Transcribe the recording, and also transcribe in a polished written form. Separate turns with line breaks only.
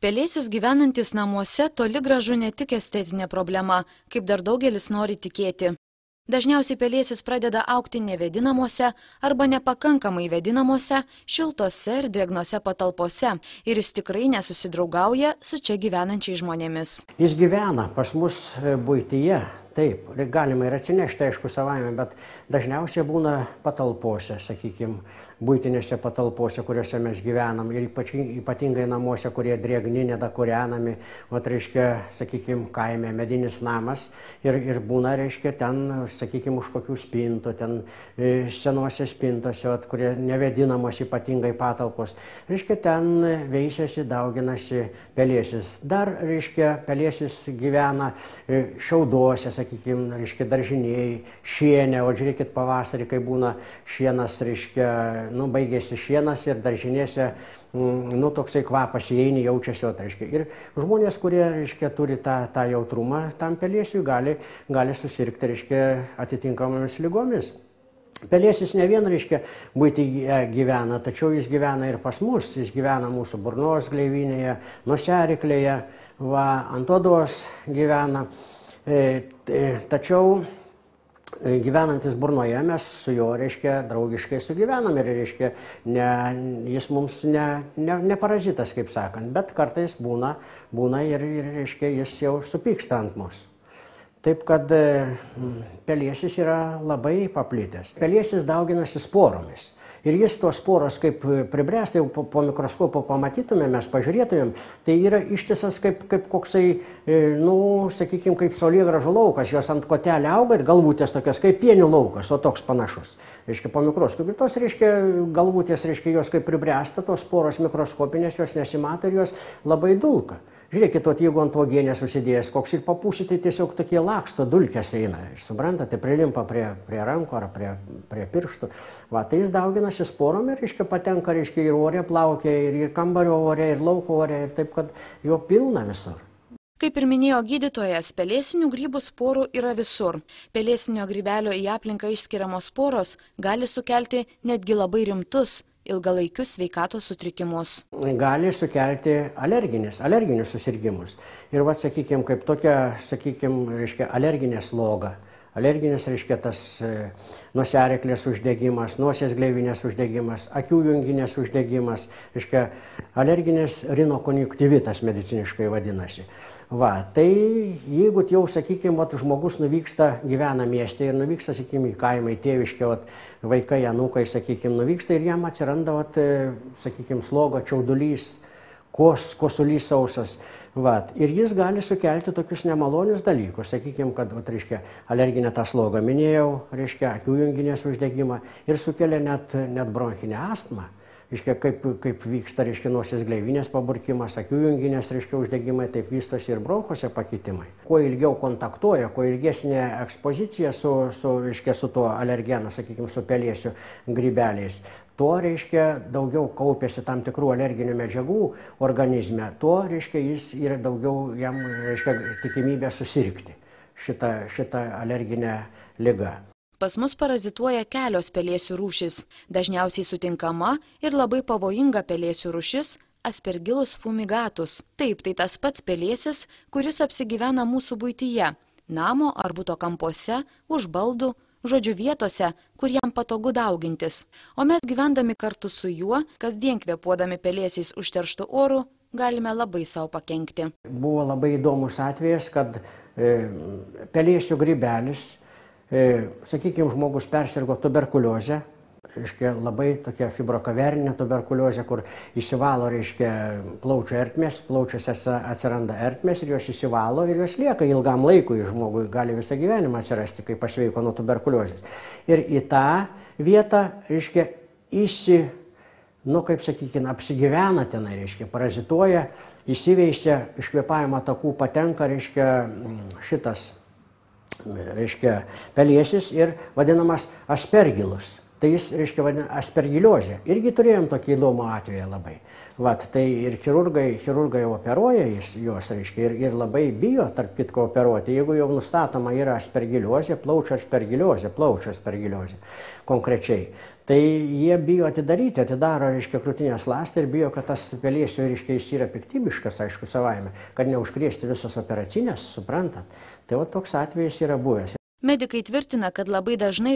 Pelėsis gyvenantis namuose toli gražu ne tik estetinė problema, kaip dar daugelis nori tikėti. Dažniausiai pelėsis pradeda augti nevėdinamuose arba nepakankamai vėdinamuose, šiltose ir drėgnose patalpose ir jis tikrai nesusidraugauja su čia gyvenančiais žmonėmis.
Jis gyvena pas mus buityje, taip, galima ir atsinešti, aišku, savaime, bet dažniausiai būna patalpose, sakykime, buitinėse patalpose, kuriuose mes gyvenam ir ypatingai namuose, kurie drėgni, nedakūrenami, reiškia, sakykime, kaime medinis namas ir būna, reiškia, ten, sakykime, už kokių spintų, ten senuose spintose, kurie nevėdinamos ypatingai patalpos, reiškia, ten veisiasi, dauginasi pelėsis. Dar, reiškia, pelėsis gyvena šiauduose, sakykime, reiškia, daržinėjai, šiene, o žiūrėkit pavasarį, kai būna šienas, reiškia, baigėsi šienas ir daržinėse, toksai kvapas įeini, jaučiasi, reiškia. Ir žmonės, kurie, reiškia, turi tą jautrumą tam pelėsiui, gali susirgti, reiškia, atitinkamomis lygomis. Pelėsis ne vien, reiškia, buityje gyvena, tačiau jis gyvena ir pas mus. Jis gyvena mūsų burnos gleivinėje, nosiaryklėje, ant odos gyvena. Tačiau gyvenantis burnoje mes su juo, reiškia, draugiškai sugyvenam ir, reiškia, jis mums ne parazitas, kaip sakant, bet kartais būna ir, reiškia, jis jau supyksta ant mūsų. Taip kad pelėsis yra labai paplitęs. Pelėsis dauginasi sporomis. Ir jis tos sporos, kaip pribręsta, jau po mikroskopu pamatytumėm, mes pažiūrėtumėm, tai yra ištisas kaip koksai, sakykime, kaip saulėgrąžų laukas, jos ant kotelė auga ir galvutės tokios, kaip pienių laukas, o toks panašus. Reiškia, po mikroskopu. Ir tos, reiškia, galvutės, reiškia, jos kaip pribręsta, tos sporos mikroskopinės, jos nesimato ir jos labai dulka. Žiūrėkit, jeigu ant uogienės susidėjęs koks ir papūsi, tai tiesiog tokie laksto, dulkės eina. Suprantate, prilimpa prie rankų ar prie pirštų. Tai jis dauginasi sporom ir, reiškia, patenka, reiškia, ir ore plaukia, ir kambario ore, ir lauko ore, ir taip, kad jo pilna visur.
Kaip ir minėjo gydytojas, pelėsinių grybų sporų yra visur. Pelėsinio grybelio į aplinką išskiriamos sporos gali sukelti netgi labai rimtus ilgalaikius sveikatos sutrikimus.
Gali sukelti alerginius susirgimus. Ir, sakykime, kaip tokia, sakykime, reiškia, alerginė sloga. Alerginis, reiškia, tas nosiaryklės uždegimas, nosies gleivinės uždegimas, akių junginės uždegimas, reiškia, alerginis rinokonjunktivitas mediciniškai vadinasi. Tai jeigu jau, sakykime, žmogus nuvyksta, gyvena mieste ir nuvyksta, sakykime, į kaimą, į tėviškę, vaikai, anūkai, sakykime, nuvyksta ir jam atsiranda, sakykime, sloga, čiaudulys, kosulys sausas. Ir jis gali sukelti tokius nemalonius dalykus, sakykime, kad, reiškia, alerginę tą slogą minėjau, reiškia, akių junginės uždegimą ir sukelia net bronchinę astmą. Reiškia, kaip vyksta, reiškia, nosies gleivinės paburkimas, akių junginės, reiškia, uždegimai, taip vystosi ir bronchose pakitimai. Kuo ilgiau kontaktuoja, kuo ilgesnė ekspozicija su tuo alergenu, sakykime, su pelėsiu grybeliais, tuo, reiškia, daugiau kaupiasi tam tikrų alerginių medžiagų organizme, tuo, reiškia, jis yra daugiau jam, reiškia, tikimybė susirgti šitą alerginę ligą.
Pas mus parazituoja kelios pelėsių rūšis. Dažniausiai sutinkama ir labai pavojinga pelėsių rūšis Aspergillus fumigatus. Taip, tai tas pats pelėsis, kuris apsigyvena mūsų buityje, namo ar buto kampuose, už baldų, žodžiu vietose, kur jam patogu daugintis. O mes gyvendami kartu su juo, kasdien kvėpuodami pelėsiais užterštų orų, galime labai savo pakenkti.
Buvo labai įdomus atvejas, kad pelėsių grybelis, sakykime, žmogus persirgo tuberkuliozę, reiškia, labai tokia fibrokaverinė tuberkuliozė, kur įsivalo, reiškia, plaučių ertmės, plaučiuose atsiranda ertmės ir jos įsivalo ir jos lieka ilgam laikui, žmogui gali visą gyvenimą atsirasti, kai pasveiko nuo tuberkuliozės. Ir į tą vietą, reiškia, kaip sakykime, apsigyvena tenai, reiškia, parazituoja, įsiveisia, iš kvėpavimo takų patenka, reiškia, šitas, reiškia, pelėsis ir vadinamas Aspergillus. tai jis, reiškia, vadina aspergiliozė. Irgi turėjom tokį įdomų atvejį labai. Vat, tai ir chirurgai operuoja juos, reiškia, ir labai bijo, tarp kitko, operuoti. Jeigu jau nustatoma yra aspergiliozė, plaučių aspergiliozė konkrečiai, tai jie bijo atidaro, reiškia, krūtinės ląstą ir bijo, kad tas pelėsio, reiškia, jis yra piktybiškas, aišku, savaime, kad neužkrėsti visos operacinės, suprantat. Tai va toks atvejis yra buvęs.
Medikai tvirtina, kad labai dažnai